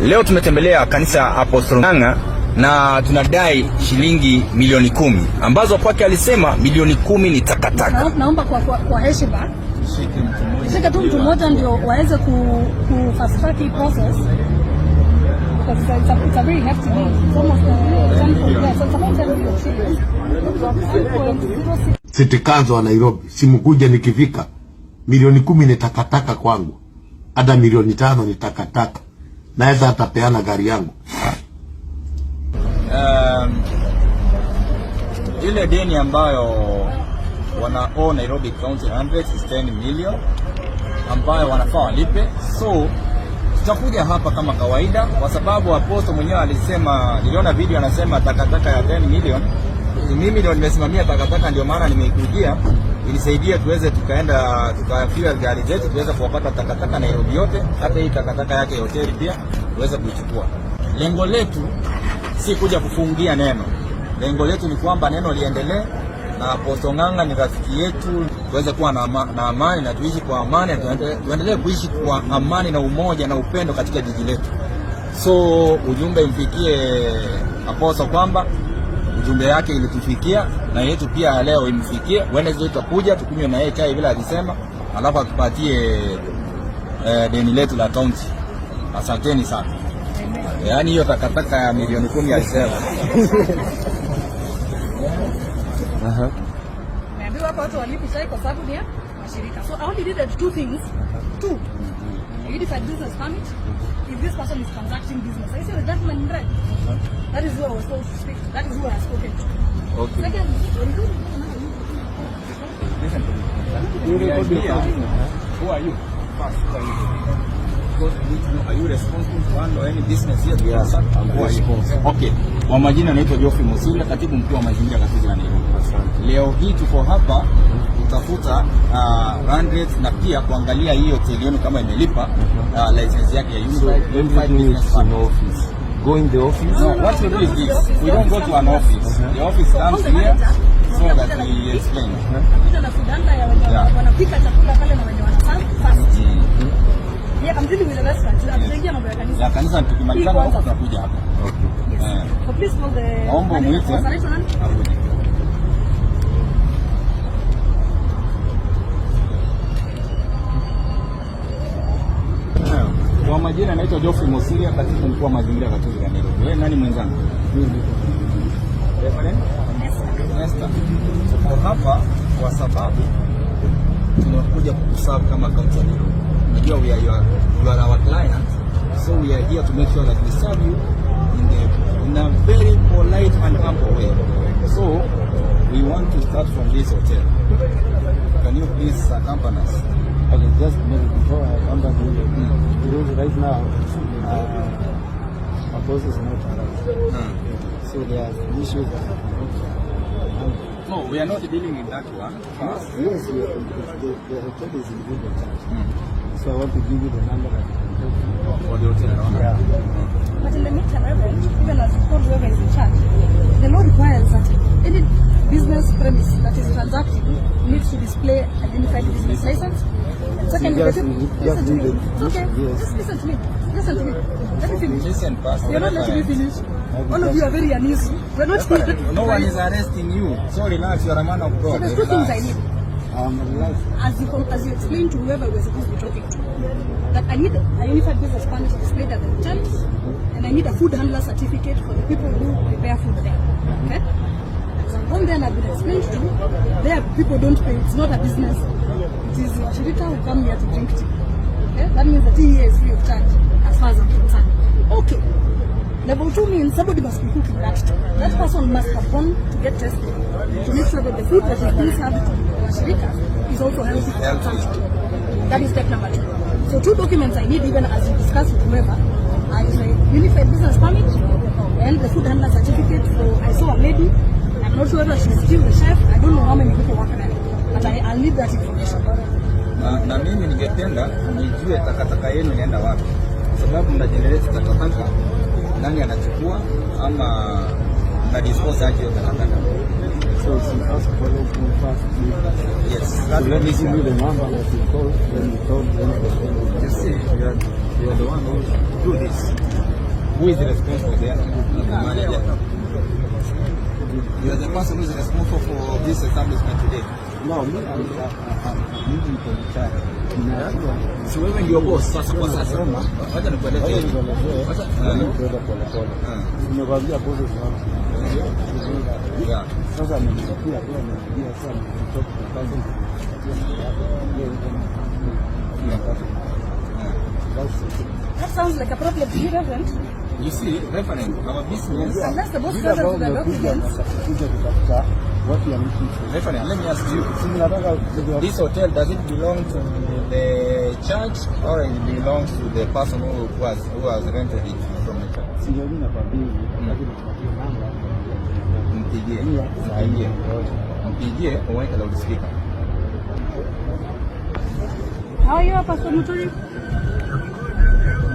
Leo tumetembelea kanisa Apostle Ng'ang'a na tunadai shilingi milioni 10 ambazo kwake alisema milioni 10 ni takataka. Naomba kwa heshima shika tu mtu mmoja ndio waweze ku fast track the process because it's a very hefty bill. It's almost 10. City Council wa Nairobi, simkuja nikifika. Milioni 10 ni takataka kwangu. Hata milioni 5 ni takataka. Naweza atapeana gari yangu. Ile deni ambayo wanao Nairobi County 100 is 10 million ambayo wanafaa walipe. So tutakuja hapa kama kawaida kwa sababu Apostle mwenyewe alisema, niliona video anasema takataka ya 10 million. Mimi ndio nimesimamia takataka, ndio maana nimekujia ilisaidia tuweze tukaenda tukafia gari zetu tuweze kuwapata takataka Nairobi yote, hata hii takataka yake hoteli pia tuweze kuichukua. Lengo letu si kuja kufungia neno. Lengo letu ni kwamba neno liendelee na Apostle Ng'ang'a ni rafiki yetu, tuweze kuwa na amani na tuishi kwa amani, tuendelee kuishi kwa amani na umoja na upendo katika jiji letu. So ujumbe imfikie Apostle kwamba ujumbe yake ilitufikia na yetu pia leo imfikie. Wednesday tutakuja tukunywe na yeye chai vile alisema, alafu atupatie deni letu la county. Asanteni sana. Yaani hiyo takataka ya milioni 10 alisema. Naambiwa hapa watu walipo chai kwa sababu ni mashirika. So I only needed two things. Two. A unified business permit. If this person is transacting business, I say the gentleman in red. That is who I was told to speak to. That is who I have spoken to. Okay. Second, Listen to me. Who are you? First, who are you? Because are you responsible to handle any business here? Yes, I'm responsible. Okay. Kwa majina naitwa Geoffrey Musila, katibu mkuu wa mazingira katika Nairobi. Leo hii tuko hapa kutafuta run rate na pia kuangalia hiyo hoteli kama imelipa license yake ya Unified Business Office. Go in the office? No, what we do is this. We don't go to an office. The office comes here so that we explain. Wanapika chakula pale na wenye wanaserve fast. Yeah, I'm dealing with the restaurant. Tunaingia mambo ya kanisa. Ya kanisa tukimaliza hapo tutakuja hapa. Okay. So please call the Naomba muite. Kwa majina naitwa Geoffrey Musila, katibu mkuu wa mazingira katika Nairobi. Wewe nani mwenzangu? Reverend Esther. Tuko hapa kwa sababu tunakuja kukuserve kama county ya Nairobi. Unajua you are our client, so we are here to make sure that we serve you in a very polite and humble way. So we want to start from this hotel. Can you please accompany us? Okay, just before I come back to because right now our boss is not around. So there are issues that no, we are not dealing with that one. Yes, the hotel is in good charge. So I want to give you the number for the hotel. Yeah. But in the meantime, even as whoever is in charge, the law requires that any business premise that is transacting needs to display a unified business license. Second, listen to me. Okay, just listen to me. Listen to me. Let me finish. Listen, Pastor. You're not letting me finish. All of you are very uneasy. We're not no one is arresting you. So relax, you're a man of God. So there's two things I need. relaxed. As you explained to whoever we're supposed to be talking to, that I need a unified business permit displayed at the hotels, and I need a food handler certificate for the people who prepare food there. Okay? So I've gone there and I've been explained to, there people don't pay. It's not a business. It is Washirika who come here to drink tea. Okay? That means the tea here is free of charge, as far as I'm concerned. Okay. Level 2 means somebody must be cooking that tea. That person must have gone to get tested to make sure that the food that is being served to Washirika is also healthy for consumption. That is step number 2. So 2 documents I need, even as you discuss with whoever, are the unified business permit and the food handler certificate. So I saw a lady. I'm not sure whether she's still the chef. I don't know how many people work there, but I'll need that information. Na mimi ningependa nijue takataka yenu inaenda wapi, sababu mna generate takataka, nani anachukua ama na dispose aje takataka. So first of all, yes, let me give you the number that you call when you told them. You see, you are the one who do this. Who is responsible there? The manager. You are the person who is responsible for this establishment today. No, me, I'm moving to the child. So wewe ndio boss sasa kwa sasa. Wacha nikueleze. Wacha nimekwambia boss wangu. Yeah. Sasa nimesikia kwa nimeambia sana kutoka kazi. That sounds like a problem to you, Reverend. You see, Reverend, our business. Unless the boss doesn't the documents. What you are looking for. Reverend, let me ask you. This hotel, does it belong to the church or it belongs to the person who has rented it from the church? Mpigie uweke loudspeaker. How are you, Pastor Muturi?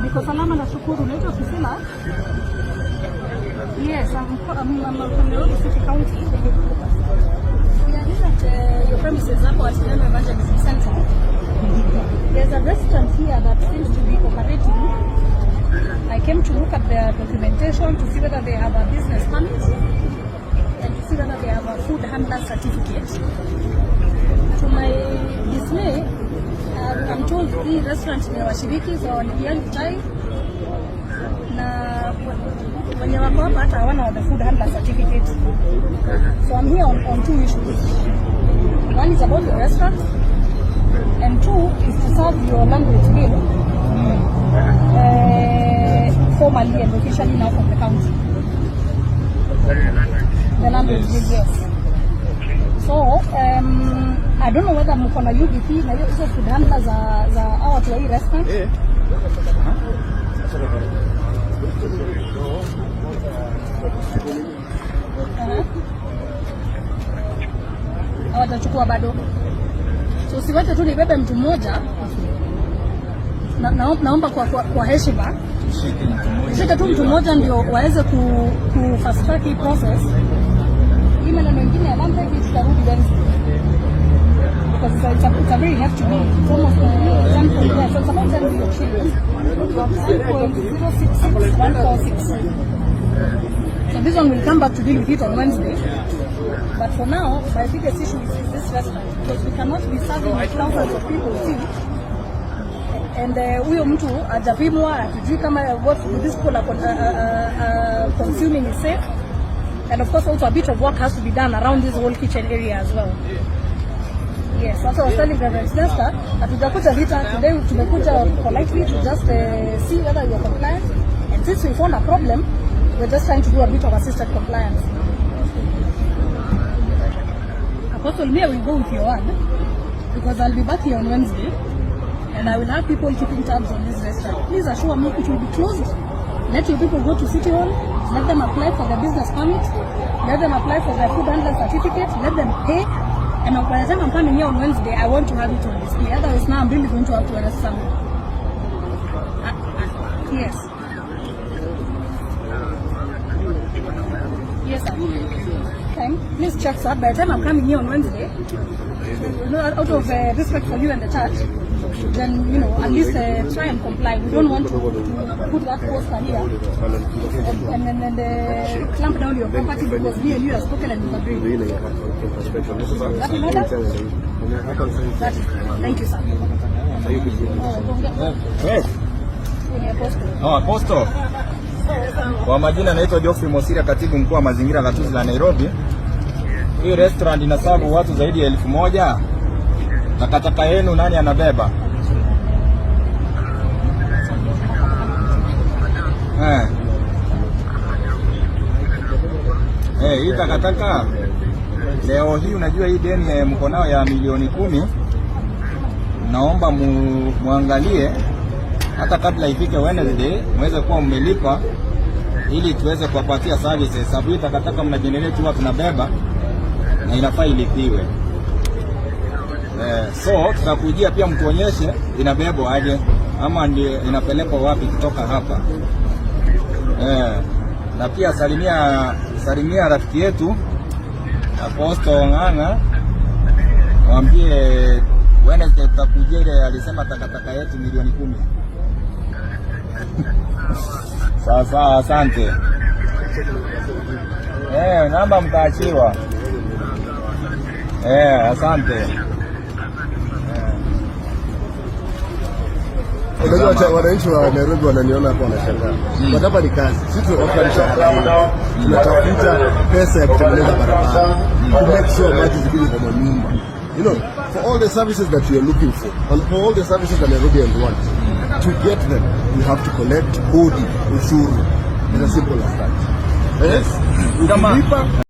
Niko salama na shukuru. Unaitwa Priscilla? Yes, I'm from Nairobi City County. We are here at your premises at Nairobi Evangelism Center. There's a restaurant here that seems to be operating. I came to look at their documentation to see whether they have a business permit and to see whether they have a food handler certificate. To my dismay, I'm told the restaurant ni washiriki so walipiani chai na wenye wako hapa hata hawana the food handler certificate. So I'm here on two issues. One is about the restaurant and two is to serve your language bill formally and officially now from the county. The language bill, yes. So, I don't know whether mko na UBP na hizo food handlers za hao watu wa hii restaurant. Hawajachukua bado. So siwache tu nibebe mtu mmoja. Naomba kwa heshima. Shika tu mtu mmoja ndio waweze ku fast track hii process. Hii maneno mengine ya land bank tutarudi Wednesday. Because it's a very hefty bill. It's almost 10.6. Yeah, so it's about 10 million shillings. 10.066146. So this one will come back to deal with it on Wednesday. But for now, my biggest issue is this restaurant. Because we cannot be serving thousands of people tea. And huyo mtu ajapimwa atujui kama what this people are consuming is safe. And of course also a bit of work has to be done around this whole kitchen area as well. Yes, also I was telling the register that tutakuja vita today, tumekuja politely to just see whether you are compliant. And since we found a problem, we're just trying to do a bit of assisted compliance. Apostle, me I will go with your word because I'll be back here on Wednesday and I will have people keeping tabs on this restaurant. Please assure me it will be closed. Let your people go to City Hall. Let them apply for their business permit. Let them apply for their food handler certificate. Let them pay. And by the time I'm coming here on Wednesday, I want to have it on display. Otherwise, now I'm really going to have to arrest someone. Yes. Yes, sir. Okay. Please check, sir. By the time I'm coming here on Wednesday, out of respect for you and the church, then, at least try and comply. We don't want to put that poster here and then clamp down your property because me and you have spoken and we've agreed. That in order? Thank you, sir. Apostle. Kwa majina naitwa Geoffrey Mosira, katibu mkuu wa mazingira gatuzi la Nairobi. Hii restaurant inasabu watu zaidi ya 1000. Takataka yenu nani anabeba? Hii takataka leo hii, unajua hii deni mko nao ya milioni 10. Naomba muangalie hata kabla ifike Wednesday muweze kuwa mmelipa ili tuweze kuwapatia services. Sababu hii takataka mna generate huwa tunabeba na inafaa ilipiwe. So tutakujia pia mtuonyeshe inabebwa aje ama ndio inapelekwa wapi kutoka hapa. Na pia salimia rafiki yetu Apostle Ng'ang'a, mwambie Wednesday tutakujia ile alisema takataka yetu milioni 10. Sawa, asante. Namba mtaachiwa. Asante. Unajua wananchi wa Nairobi wananiona hapa wanashangaa. Kwa hapa ni kazi. Sisi tunatafuta mshahara. Tunatafuta pesa ya kutengeneza barabara. To make sure maji zikija kwa nyumba. You know, for all the services that you are looking for, and for all the services that Nairobians want, to get them, you have to collect kodi, ushuru. It's as simple as that. Yes.